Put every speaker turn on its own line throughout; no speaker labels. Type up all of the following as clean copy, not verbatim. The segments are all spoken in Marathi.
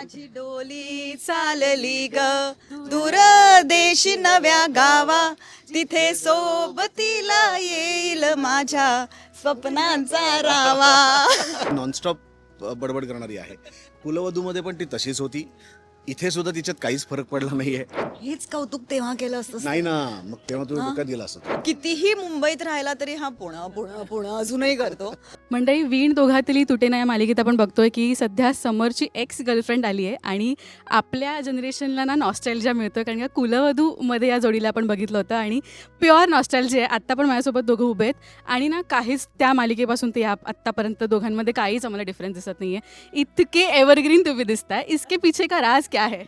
माझी डोली चालली ग दूर देशी नव्या गावा, तिथे सोबतीला येईल माझ्या स्वप्नांचा रावा.
नॉनस्टॉप बडबड करणारी आहे. कुलवधूमध्ये पण ती तशीच होती. इथे सुद्धा तिच्यात काहीच फरक पडला नाहीये.
हेच कौतुक तेव्हा केलं असतं.
नाही ना, मग तेव्हा तुम्ही धोका दिला असता.
कितीही मुंबईत राहिला तरी हा पुणे पुणे पुणे अजूनही करतो.
मंडळी, वीण दोघातली तुटे ना या मालिकेत आपण बघतोय की सध्या समरची एक्स गर्लफ्रेंड आली आहे आणि आपल्या जनरेशनला ना नॉस्टॅल्जिया मिळतं, कारण का कुलवधूमध्ये या जोडीला आपण बघितलं होतं आणि प्युअर नॉस्टॅल्जिया आहे. आत्ता पण माझ्यासोबत दोघं उभे आहेत आणि ना काहीच त्या मालिकेपासून ते आत्तापर्यंत दोघांमध्ये काहीच आम्हाला डिफरन्स दिसत नाही आहे. इतके एव्हरग्रीन तुम्ही दिसताय. इसके पीछे का राज क्या है?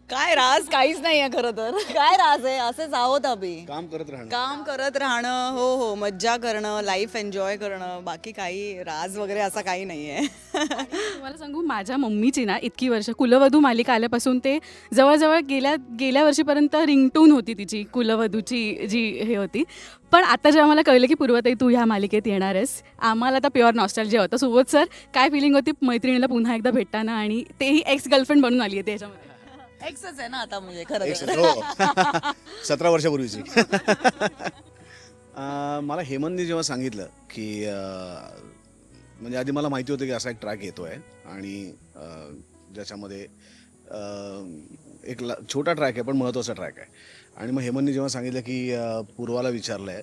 काय राज काहीच नाहीये खरं तर. काय राज आहे, असेच आहोत आम्ही.
काम करत राहणं.
काम करत राहणं, हो हो, मज्जा करणं, लाईफ एन्जॉय करणं, बाकी काही राज वगैरे असा काही नाहीये.
तुम्हाला सांगू, माझ्या मम्मीची ना इतकी वर्ष कुलवधू मालिका आल्यापासून ते जवळजवळ गेल्या वर्षीपर्यंत रिंगटून होती तिची, कुलवधूची जी हे होती. पण आता जेव्हा मला कळलं की पूर्वताई तू ह्या मालिकेत येणार आहेस, आम्हाला आता प्युअर नॉस्टॅल्जिया होतं. सुबोध सर, काय फिलिंग होती मैत्रिणीला पुन्हा एकदा भेटताना, आणि तेही एक्स गर्लफ्रेंड बनून आली आहे त्याच्यामध्ये?
एक्सच आहे ना आता, म्हणजे खरं तर.
हो. 17 वर्षापूर्वीची. मला हेमंतनी जेव्हा सांगितलं की म्हणजे आधी मला माहिती होतं की असा एक ट्रॅक येतोय आणि ज्याच्यामध्ये एक छोटा ट्रॅक आहे पण महत्त्वाचा ट्रॅक आहे. आणि मग हेमंतनी जेव्हा सांगितलं की पूर्वाला विचारलं आहे,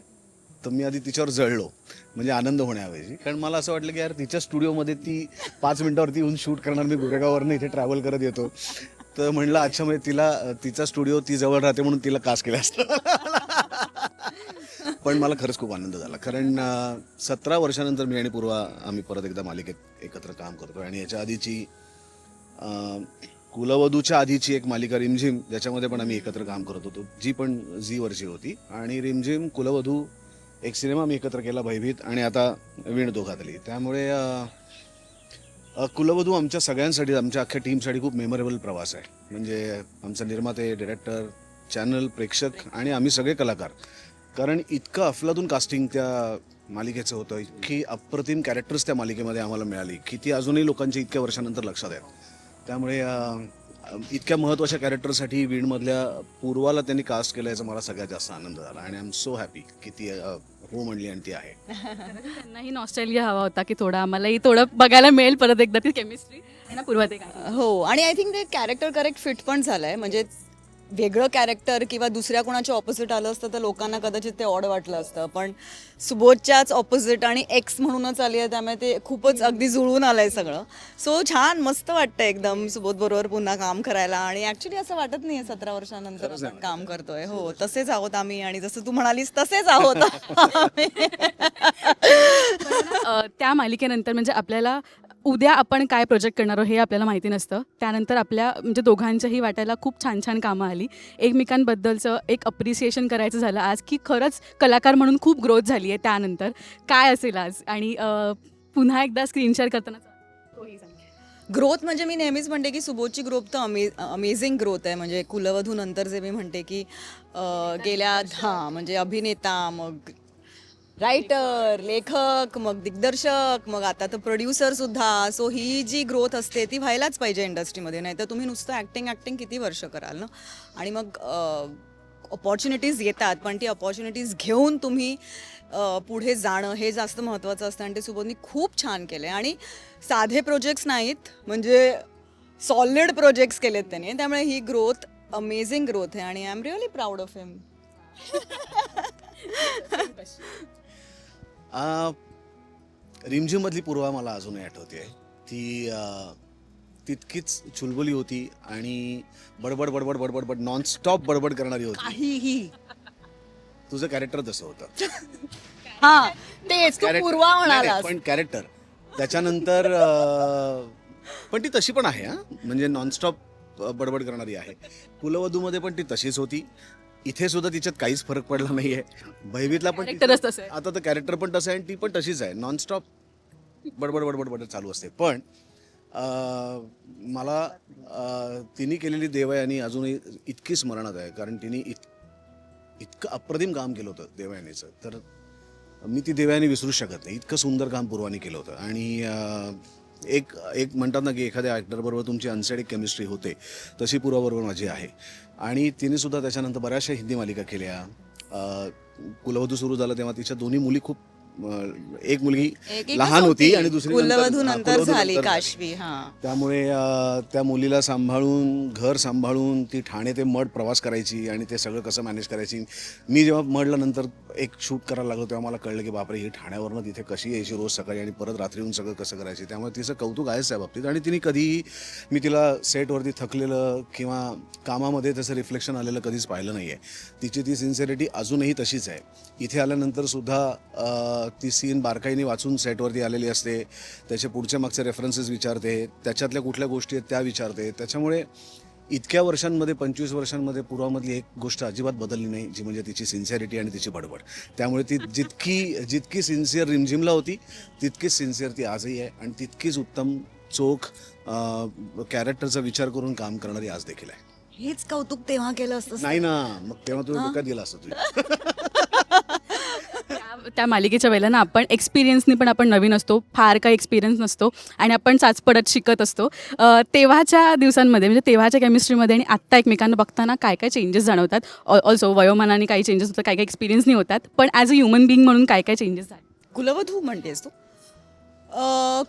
तर मी आधी तिच्यावर जळलो, म्हणजे आनंद होण्याऐवजी. कारण मला असं वाटलं की यार तिच्या स्टुडिओमध्ये ती 5 मिनिटावरती येऊन शूट करणार, मी गोरेगाववरनं इथे ट्रॅव्हल करत येतो. तर म्हणलं अच्छा, म्हणजे तिचा स्टुडिओ ती जवळ राहते म्हणून तिला कास्ट केलं असतं. पण मला खरंच खूप आनंद झाला, कारण 17 वर्षानंतर मी आणि पूर्वा आम्ही परत एकदा मालिकेत एकत्र काम करतो. आणि याच्या आधीची कुलवधूच्या आधीची एक मालिका रिमझिम, ज्याच्यामध्ये पण आम्ही एकत्र काम करत होतो, जी पण झीवरची होती. आणि रिमझिम, कुलवधू एक सिनेमा आम्ही एकत्र केला, भयभीत, आणि आता वीण दोघातली. त्यामुळे कुलवधू आमच्या सगळ्यांसाठी, आमच्या अख्ख्या टीमसाठी खूप मेमोरेबल प्रवास आहे. म्हणजे आमचा निर्माते, डिरेक्टर, चॅनल, प्रेक्षक आणि आम्ही सगळे कलाकार. कारण इतकं अफलातून कास्टिंग त्या मालिकेचं होतं, इतकी अप्रतिम कॅरेक्टर्स त्या मालिकेमध्ये आम्हाला मिळाली की ती अजूनही लोकांच्या इतक्या वर्षानंतर लक्षात आहेत. त्यामुळे इतक्या महत्त्वाच्या कॅरेक्टरसाठी वीणमधल्या पूर्वाला त्यांनी कास्ट केलं, याचा मला सगळ्यात जास्त आनंद झाला. आणि आय एम सो हॅपी की ती हो म्हणली आणि ती आहे.
त्यांनाही नॉस्टॅल्जिया हवा होता की थोडं आम्हालाही थोडं बघायला मिळेल परत एकदा ती केमिस्ट्री ना पूर्वते.
हो, आणि आय थिंक ते कॅरेक्टर करेक्ट फिट पण झालंय. म्हणजे वेगळं कॅरेक्टर किंवा दुसऱ्या कोणाच्या ऑपोजिट आलं असतं तर लोकांना कदाचित ते ऑड वाटलं असतं, पण सुबोधच्याच ऑपोजिट आणि एक्स म्हणूनच आली आहे, त्यामुळे ते खूपच अगदी जुळून आलंय सगळं. सो छान, मस्त वाटतं एकदम सुबोध बरोबर पुन्हा काम करायला. आणि ऍक्च्युली असं वाटत नाहीये 17 वर्षानंतर आपण काम करतोय. हो, तसेच आहोत आम्ही, आणि जसं तू म्हणालीस तसेच आहोत.
त्या मालिकेनंतर म्हणजे आपल्याला उद्या आपण काय प्रोजेक्ट करणार आहोत हे आपल्याला माहिती नसतं. त्यानंतर आपल्या म्हणजे दोघांच्याही वाटायला खूप छान छान कामं आली. एकमेकांबद्दलचं एक अप्रिसिएशन करायचं झालं आज, की खरंच कलाकार म्हणून खूप ग्रोथ झाली आहे. त्यानंतर काय असेल आज, आणि पुन्हा एकदा स्क्रीन शेअर करताना
ग्रोथ म्हणजे मी नेहमीच म्हणते की सुबोधची ग्रोथ तर अमेझिंग ग्रोथ आहे. म्हणजे कुलवधू नंतर जे मी म्हणते की गेल्या म्हणजे अभिनेता, मग रायटर, लेखक, मग दिग्दर्शक, मग आता तर प्रोड्युसर सुद्धा. सो ही जी ग्रोथ असते ती व्हायलाच पाहिजे इंडस्ट्रीमध्ये, नाही तर तुम्ही नुसतं ॲक्टिंग किती वर्ष कराल ना. आणि मग अपॉर्च्युनिटीज येतात, पण ती अपॉर्च्युनिटीज घेऊन तुम्ही पुढे जाणं हे जास्त महत्त्वाचं असतं. आणि ते सुबोधनी खूप छान केलं आहे. आणि साधे प्रोजेक्ट्स नाहीत, म्हणजे सॉलिड प्रोजेक्ट्स केलेत त्यांनी. त्यामुळे ही ग्रोथ अमेझिंग ग्रोथ आहे आणि I am really proud of him.
रिमझिममधली पूर्वा मला अजूनही आठवते. ती तितकीच चुलबुली होती आणि बडबड बडबड बडबड बड नॉनस्टॉप बडबड करणारी होती.
काहीही.
तुझं कॅरेक्टर तसं होतं.
हा, तेच तू पूर्वा म्हणालास.
पण कॅरेक्टर त्याच्यानंतर पण ती तशी पण आहे. म्हणजे नॉनस्टॉप बडबड करणारी आहे. कुलवधूमध्ये पण ती तशीच होती. इथे सुद्धा तिच्यात काहीच फरक पडला नाहीये. भयभीतला पण आता तर कॅरेक्टर पण तसं आहे आणि ती पण तशीच आहे. नॉनस्टॉप बडबड बडबड बडबड चालू असते. पण मला तिने केलेली देवयानी अजूनही इतकी स्मरणात आहे, कारण तिने इतकं अप्रतिम काम केलं होतं देवयानीचं. तर मी ती देवयानी विसरू शकत नाही. इतकं सुंदर काम पूर्वाने केलं होतं. आणि एक एक म्हणतात ना की एखाद्या ॲक्टरबरोबर तुमची अनसेड एक केमिस्ट्री होते, तशी पूर्वाबरोबर माझी आहे. आणि तिने सुद्धा त्याच्यानंतर बऱ्याचशा हिंदी मालिका केल्या. कुलवधू सुरू झालं तेव्हा तिच्या दोन्ही मुली खूप एक मुलगी
एकच
लहान होती आणि दुसरी
कुलवधू
नंतर
नंतर झाली काशवी. हा,
त्यामुळे त्या मुलीला सांभाळून घर सांभाळून ती ठाणे ते मड प्रवास करायची आणि ते सगळं कसं मॅनेज करायची. मी जेव्हा मडला नंतर एक शूट करायला लागलो तेव्हा मला कळलं की बापरे, ही ठाण्यावरनं तिथे कशी यायची रोज सकाळी आणि परत रात्री येऊन सगळं कसं करायची. त्यामुळे तिचं कौतुक आहेच त्या बाबतीत. आणि तिने कधीही मी तिला सेटवरती थकलेलं किंवा कामामध्ये त्याचं रिफ्लेक्शन आलेलं कधीच पाहिलं नाही आहे. तिची ती सिन्सिअरिटी अजूनही तशीच आहे. इथे आल्यानंतर सुद्धा ती सीन बारकाईने वाचून सेटवरती आलेली असते, त्याचे पुढच्या मागचे रेफरन्सेस विचारते, त्याच्यातल्या कुठल्या गोष्टी आहेत त्या विचारते. त्याच्यामुळे इतक्या वर्षांमध्ये 25 वर्षांमध्ये पूर्वामधली एक गोष्ट अजिबात बदलली नाही, जी म्हणजे तिची सिन्सिअरिटी आणि तिची बडबड. त्यामुळे ती जितकी सिन्सिअर रिमझिमला होती तितकीच सिन्सिअर ती आजही आहे आणि तितकीच उत्तम चोख कॅरेक्टरचा विचार करून काम करणारी आज देखील आहे.
हेच कौतुक तेव्हा केलं असतं.
नाही ना, मग तेव्हा तुझ्या डोक्यात गेला असतं तुझ्या.
त्या मालिकेच्या वेळेला ना आपण एक्सपिरियन्सनी पण आपण नवीन असतो, फार काही एक्सपिरियन्स नसतो आणि आपण चाचपडत शिकत असतो. तेव्हाच्या दिवसांमध्ये म्हणजे तेव्हाच्या केमिस्ट्रीमध्ये आणि आत्ता एकमेकांना बघताना काय काय चेंजेस जाणवतात. ऑल्सो वयोमानाने काही चेंजेस होतात, काय काय एक्सपिरियन्सनी होतात, पण ॲज अ ह्युमन बिईंग म्हणून काय काय चेंजेस झाले.
कुलवधू म्हणतेस तू?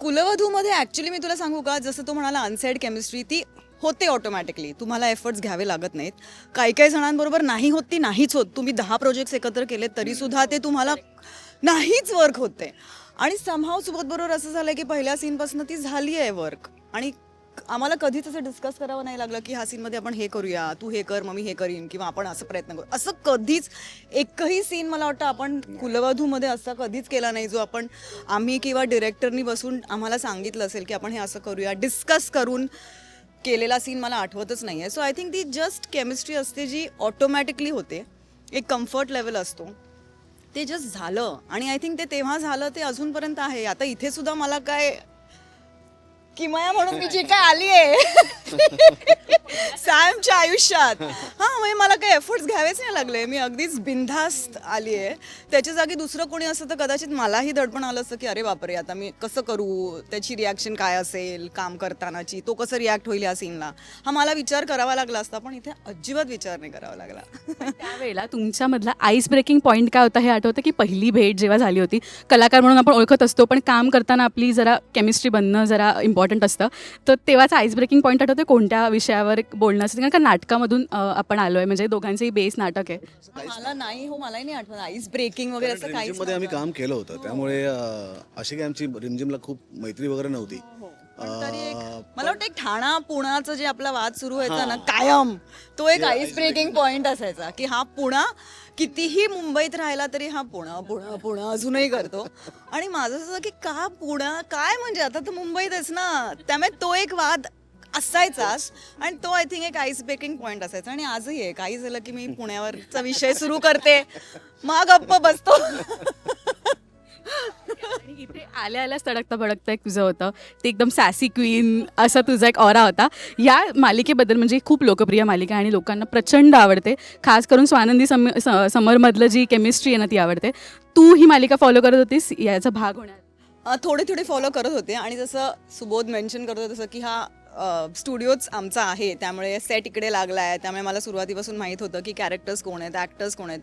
कुलवधूमध्ये ॲक्च्युली मी तुला सांगू का, जसं तू म्हणाला अनसेड केमिस्ट्री ती होते ऑटोमॅटिकली, तुम्हाला एफर्ट्स घ्यावे लागत नाहीत. काही काही जणांबरोबर नाही होत ती नाहीच होत. तुम्ही 10 प्रोजेक्ट्स एकत्र केले तरीसुद्धा ते तुम्हाला नाहीच वर्क होते. आणि समहाव सुबोधबरोबर असं झालं की पहिल्या सीनपासून ती झाली आहे वर्क आणि आम्हाला कधीच असं डिस्कस करावं नाही लागलं की ह्या सीनमध्ये आपण हे करूया, तू हे कर मग मी हे करीन, किंवा आपण असं प्रयत्न करू. असं कधीच एकही सीन मला वाटतं आपण कुलवधूमध्ये असा कधीच केला नाही जो आपण आम्ही किंवा डिरेक्टरनी बसून आम्हाला सांगितलं असेल की आपण हे असं करूया, डिस्कस करून केलेला सीन मला आठवतच नाही आहे. सो आय थिंक ती जस्ट केमिस्ट्री असते जी ऑटोमॅटिकली होते, एक कम्फर्ट लेवल असतो, ते जस्ट झालं. आणि आय थिंक ते तेव्हा झालं ते अजूनपर्यंत आहे. आता इथे सुद्धा मला काय किमया म्हणून मी जी काय आली आहे सॅमच्या आयुष्यात, हां म्हणजे मला काही एफर्ट्स घ्यावेच नाही लागले, मी अगदीच बिनधास्त आली आहे. त्याच्या जागी दुसरं कोणी असतं तर कदाचित मलाही दडपण आलं असतं की अरे बापरे आता मी कसं करू, त्याची रिॲक्शन काय असेल काम करतानाची, तो कसं रिॲक्ट होईल या सीनला, हा मला विचार करावा लागला असता. पण इथे अजिबात विचार नाही करावा लागला.
त्यावेळेला तुमच्यामधला आईस ब्रेकिंग पॉईंट काय होता हे आठवतं की पहिली भेट जेव्हा झाली होती, कलाकार म्हणून आपण ओळखत असतो पण काम करताना आपली जरा केमिस्ट्री बनणं जरा इम्पॉर्टंट असतं, तर तेव्हाचा आईस ब्रेकिंग पॉईंट आठवतं कोणत्या विषयावर बोलणं असतं? कारण का नाटकामधून आपण आलो आहे, म्हणजे दोघांचंही बेस नाटक आहे.
मला नाही हो, मलाही नाही आठवत आईस ब्रेकिंग वगैरे असं काहीच
मध्ये आम्ही काम केलं होतं, त्यामुळे अशी काही आमची रिमझिमला खूप मैत्री वगैरे नव्हती.
पण तरी एक मला वाटतं एक ठाणा पुण्याचं जे आपला वाद सुरू व्हायचा ना कायम, तो एक आईस ब्रेकिंग पॉइंट असायचा की हा पुणा कितीही मुंबईत राहिला तरी हा पुणा पुणा पुणा अजूनही करतो. आणि माझं असं की का पुणा काय, म्हणजे आता तर मुंबईतच ना, त्यामुळे तो एक वाद असायचाच आणि तो आय थिंक एक आईस ब्रेकिंग पॉइंट असायचा. आणि आजही आहे, काही झालं की मी पुण्यावरचा विषय सुरू करते, मग गप्प बसतो.
आणि इथे आल्या आल्याच तडकता भडकता एक तुझं होतं ते एकदम सॅसी क्वीन असा तुझा एक ऑरा होता. या मालिकेबद्दल म्हणजे खूप लोकप्रिय मालिका आणि लोकांना प्रचंड आवडते, खास करून स्वानंदी समरमधलं जी केमिस्ट्री आहे ना ती आवडते. तू ही मालिका फॉलो करत होतीस याचा भाग होणार?
थोडे थोडे फॉलो करत होते. आणि जसं सुबोध मेन्शन करत होतं तसं की हा स्टुडिओच आमचा आहे, त्यामुळे सेट इकडे लागला आहे, त्यामुळे मला सुरुवातीपासून माहीत होतं की कॅरेक्टर्स कोण आहेत, ॲक्टर्स कोण आहेत.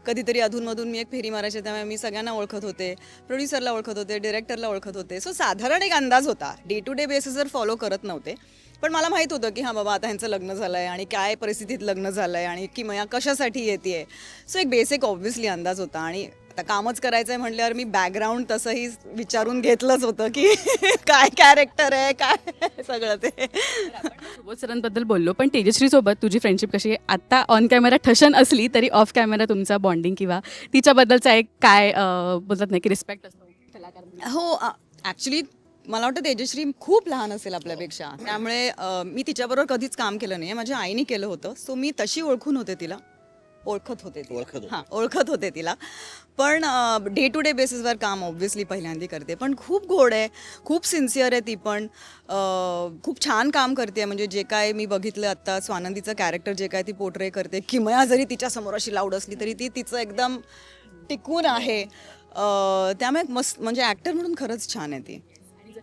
कधीतरी अधूनमधून मी एक फेरी मारायचे, त्यामुळे मी सगळ्यांना ओळखत होते, प्रोड्युसरला ओळखत होते, डिरेक्टरला ओळखत होते. सो साधारण एक अंदाज होता, डे टू डे बेसिसवर फॉलो करत नव्हते, पण मला माहीत होतं की हां बाबा आता ह्यांचं लग्न झालं आहे आणि काय परिस्थितीत लग्न झालं आहे आणि किमया कशासाठी येते. सो एक बेसिक ऑब्व्हियसली अंदाज होता. आणि आता कामच करायचं आहे म्हटल्यावर मी बॅकग्राऊंड तसंही विचारून घेतलंच होतं की काय कॅरेक्टर आहे काय सगळं ते.
सुबोध सरांबद्दल बोललो, पण तेजश्रीसोबत तुझी फ्रेंडशिप कशी आहे? आत्ता ऑन कॅमेरा ठशन असली तरी ऑफ कॅमेरा तुमचा बॉन्डिंग किंवा तिच्याबद्दलचा एक काय बोलतात नाही की रिस्पेक्ट असतो कलाकार?
हो, ॲक्च्युली मला वाटतं तेजश्री खूप लहान असेल आपल्यापेक्षा, त्यामुळे मी तिच्याबरोबर कधीच काम केलं नाही आहे. माझ्या आईने केलं होतं, सो मी तशी ओळखत होते तिला. ओळखत होते तिला. पण डे टू डे बेसिसवर काम ऑब्व्हियसली पहिल्यांदा करते, पण खूप गोड आहे, खूप सिन्सिअर आहे ती, पण खूप छान काम करते. म्हणजे जे काय मी बघितलं आत्ता स्वानंदीचं कॅरेक्टर जे काय ती पोर्ट्रे करते, किमया जरी तिच्यासमोर अशी लाऊड असली तरी ती तिचं एकदम टिकून आहे. त्यामुळे मस्त, म्हणजे ॲक्टर म्हणून खरंच छान आहे ती.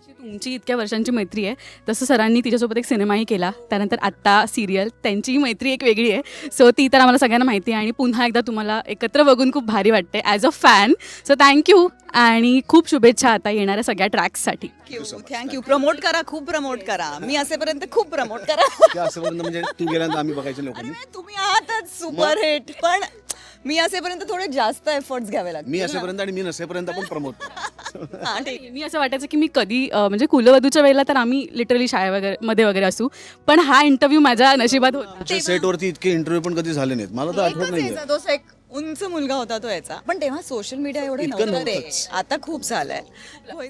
जशी तुमची इतक्या वर्षांची मैत्री आहे तसं सरांनी तिच्यासोबत एक सिनेमाही केला, त्यानंतर आत्ता सिरियल, त्यांचीही मैत्री एक वेगळी आहे. सो ती तर आम्हाला सगळ्यांना माहिती आहे आणि पुन्हा एकदा तुम्हाला एकत्र बघून खूप भारी वाटते as a fan. So thank you आणि खूप शुभेच्छा आता येणाऱ्या सगळ्या ट्रॅक्ससाठी.
थँक्यू. प्रमोट करा, खूप प्रमोट करा. मी असेपर्यंत खूप प्रमोट करा.
की असेपर्यंत म्हणजे तू गेल्यानंतर आम्ही बघायचे लोकांनी.
अरे तुम्ही आहातच सुपर हिट, पण मी असेपर्यंत थोडे जास्त एफर्ट्स घ्यावे लागतील.
मी असेपर्यंत आणि मी नसेपर्यंत आपण प्रमोट
हा, ठीक.
मी असं वाटायचं की मी कधी म्हणजे कुलवधूच्या वेळेला तर आम्ही लिटरली मध्ये वगैरे असू, पण हा इंटरव्ह्यू माझ्या नशिबात होता.
आमच्या सेटवरती इतके इंटरव्ह्यू पण कधी झाले नाहीत. मला तर आठवत
एकच
नाहीये.
यायचा, तो एक उंच मुलगा होता तो याचा. पण तेव्हा सोशल मीडिया एवढं
इतकं
नव्हतं रे.
नव्हतंच.
आता खूप झालंय.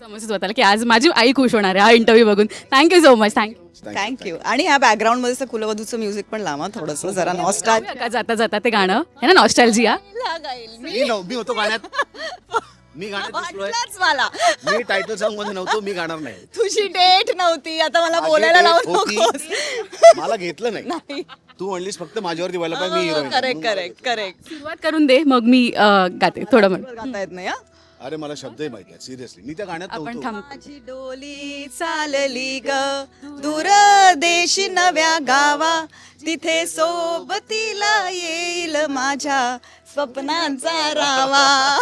समजत स्वतःला की आज माझी आई खुश होणार आहे हा इंटरव्ह्यू बघून. Thank you so much. Thank you.
Thank you. आणि ह्या बॅकग्राऊंड मध्ये कुलवधूचं म्युझिक पण लावा थोडंसं, जरा नॉस्टाल
का जाता जाता ते गाणं आहे ना, नॉस्टॅल्जिया.
मी होतो गाण्यात. मी गाण्यात दिसलोय.
वाटलंच मला.
मी टायटल सॉन्ग मध्ये नव्हतो. मी गाणार नाही.
तुझी डेट नव्हती, आता मला
माझी
बोलायला
date
लावू
होती.
नकोस.
मला घेतलं नाही. तू म्हणलीस फक्त माझ्यावरती व्हायला पाहिजे, मी हिरोईन.
Correct correct correct.
सुरुवात करून दे मग मी गाते थोडं म्हण.
गाता येत नाही हा.
अरे मला शब्दही माहिती आहेत सिरियसली. मी त्या गाण्यात
आपण
नव्हतो.
थांब.
माझी डोली चालली ग दूर देशी नव्या गावा, तिथे सोबतीला येईल माझ्या स्वप्नांचा रावा.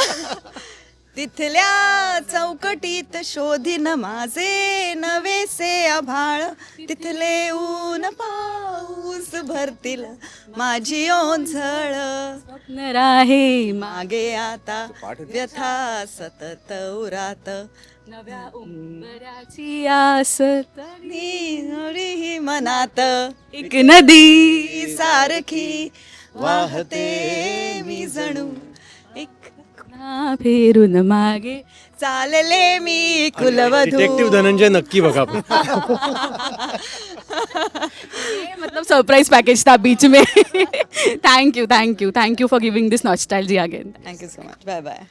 तिथल्या चौकटीत शोधीन माझे नवेसे आभाळ, तिथले ऊन पाऊस भरतील माझी ओंझळ.
स्वप्न राहे
मागे आता व्यथा सतत उरात,
नव्या उंबराची आस
ही मनात
एक नदी
सारखी वाहते मी जणू एक
फेरून मागे
चालले मी कुलवधू.
डिटेक्टिव्ह धनंजय नक्की बघा.
मतलब सरप्राइज पैकेज था बीच में. Thank you for giving this nostalgia again.
Thank you so much. Bye bye.